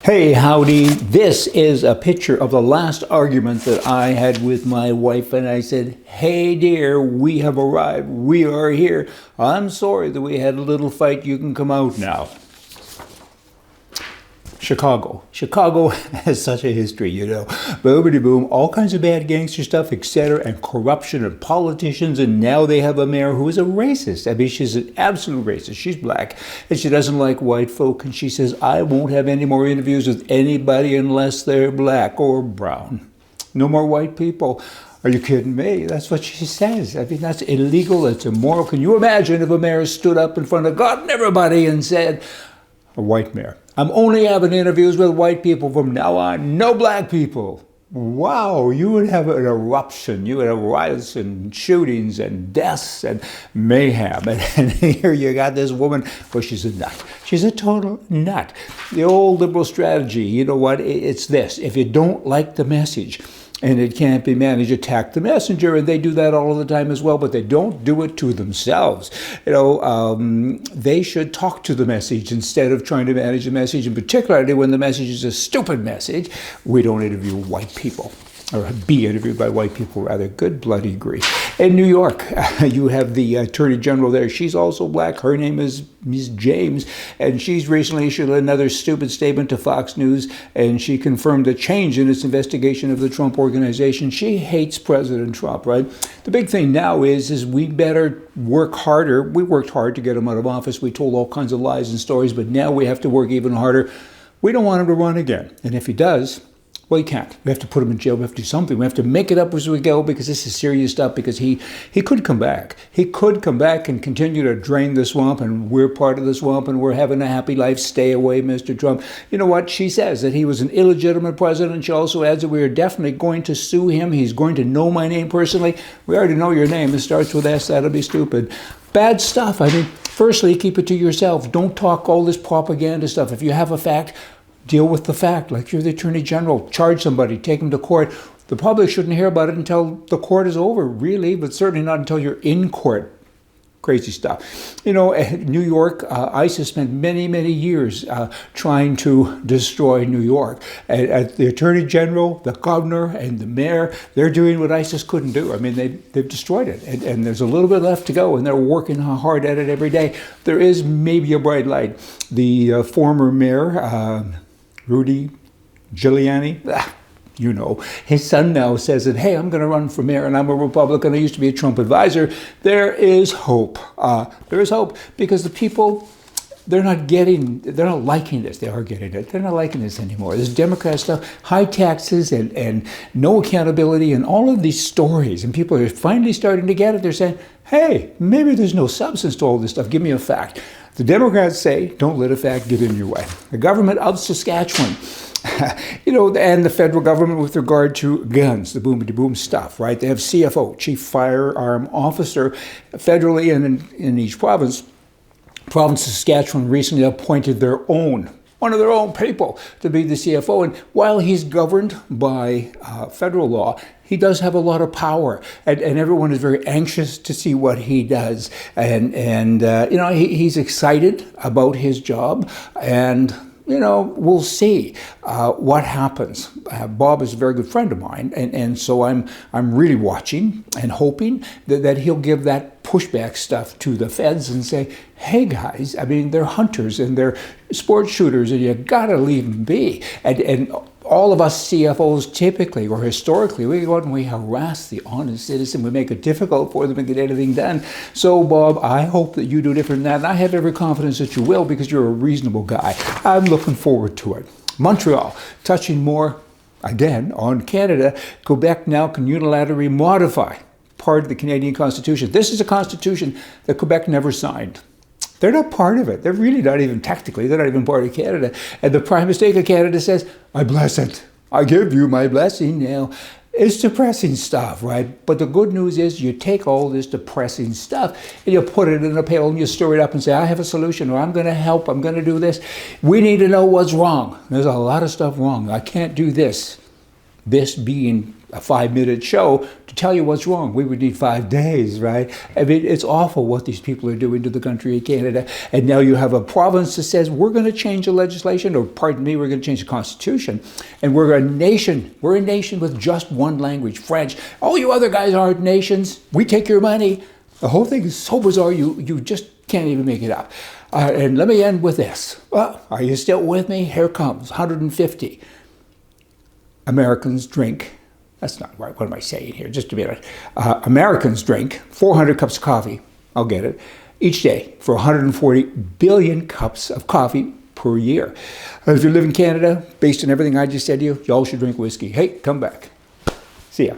Hey, howdy. This is a picture of the last argument that I had with my wife, and I said, hey dear, we have arrived. We are here. I'm sorry that we had a little fight. You can come out now. Chicago. Chicago has such a history, you know. Boomity boom, all kinds of bad gangster stuff, etc., and corruption and politicians, and now they have a mayor who is a racist. I mean, she's an absolute racist. She's black, and she doesn't like white folk, and she says, I won't have any more interviews with anybody unless they're black or brown. No more white people. Are you kidding me? That's what she says. I mean, that's illegal. That's immoral. Can you imagine if a mayor stood up in front of God and everybody and said, a white mayor, I'm only having interviews with white people from now on, no black people. Wow, you would have an eruption. You would have riots and shootings and deaths and mayhem. And here you got this woman, well, she's a nut. She's a total nut. The old liberal strategy, you know what, it's this. If you don't like the message, and it can't be managed, attack the messenger, and they do that all the time as well, but they don't do it to themselves. You know, they should talk to the message instead of trying to manage the message, and particularly when the message is a stupid message. We don't interview white people, or be interviewed by white people, rather. Good bloody grief. In New York, you have the Attorney General there. She's also black. Her name is Ms. James, and she's recently issued another stupid statement to Fox News, and she confirmed a change in its investigation of the Trump organization. She hates President Trump, right? The big thing now is we better work harder. We worked hard to get him out of office. We told all kinds of lies and stories, but now we have to work even harder. We don't want him to run again, and if he does, well, he can't. We have to put him in jail. We have to do something. We have to make it up as we go, because this is serious stuff, because he could come back. He could come back and continue to drain the swamp, and we're part of the swamp, and we're having a happy life. Stay away, Mr. Trump. You know what? She says that he was an illegitimate president. She also adds that we are definitely going to sue him. He's going to know my name personally. We already know your name. It starts with S. That'll be stupid. Bad stuff. I mean, firstly, keep it to yourself. Don't talk all this propaganda stuff. If you have a fact, deal with the fact. Like, you're the Attorney General. Charge somebody. Take them to court. The public shouldn't hear about it until the court is over, really, but certainly not until you're in court. Crazy stuff. You know, New York, ISIS spent many, many years trying to destroy New York. The Attorney General, the governor, and the mayor, they're doing what ISIS couldn't do. I mean, they've destroyed it. And there's a little bit left to go, and they're working hard at it every day. There is maybe a bright light. The former mayor, Rudy Giuliani, you know, his son now says that, hey, I'm going to run for mayor, and I'm a Republican. I used to be a Trump advisor. There is hope. There is hope, because the people, they're not liking this. They are getting it. They're not liking this anymore. This Democrat stuff, high taxes and no accountability, and all of these stories, and people are finally starting to get it. They're saying, hey, maybe there's no substance to all this stuff. Give me a fact. The Democrats say, don't let a fact get in your way. The government of Saskatchewan, you know, and the federal government with regard to guns, the boom stuff, right? They have CFO, Chief Firearm Officer, federally and in each province. Province of Saskatchewan recently appointed one of their own people to be the CFO. And while he's governed by federal law, he does have a lot of power, and everyone is very anxious to see what he does. And you know, he's excited about his job, and you know, we'll see what happens. Bob is a very good friend of mine, and so I'm really watching and hoping that he'll give that pushback stuff to the feds and say, hey guys, I mean, they're hunters and they're sport shooters, and you gotta leave them be. And all of us CFOs typically or historically, we go out and we harass the honest citizen. We make it difficult for them to get anything done. So, Bob, I hope that you do different than that. And I have every confidence that you will, because you're a reasonable guy. I'm looking forward to it. Montreal, touching more, again, on Canada. Quebec now can unilaterally modify part of the Canadian Constitution. This is a constitution that Quebec never signed. They're not part of it. They're really not even technically. They're not even part of Canada. And the Prime Minister of Canada says, I bless it. I give you my blessing now. It's depressing stuff, right? But the good news is you take all this depressing stuff and you put it in a pail and you stir it up and say, I have a solution, or I'm going to help, I'm going to do this. We need to know what's wrong. There's a lot of stuff wrong. I can't do this. this being a 5-minute show to tell you what's wrong. We would need 5 days, right? I mean, it's awful what these people are doing to the country of Canada. And now you have a province that says, we're going to change the legislation, or pardon me, we're going to change the constitution. And we're a nation with just one language, French. All you other guys aren't nations. We take your money. The whole thing is so bizarre, you just can't even make it up. And let me end with this. Well, are you still with me? Here comes 150. Americans drink. That's not right. What am I saying here? Just a minute. Americans drink 400 cups of coffee. I'll get it. Each day for 140 billion cups of coffee per year. If you live in Canada, based on everything I just said to you, y'all should drink whiskey. Hey, come back. See ya.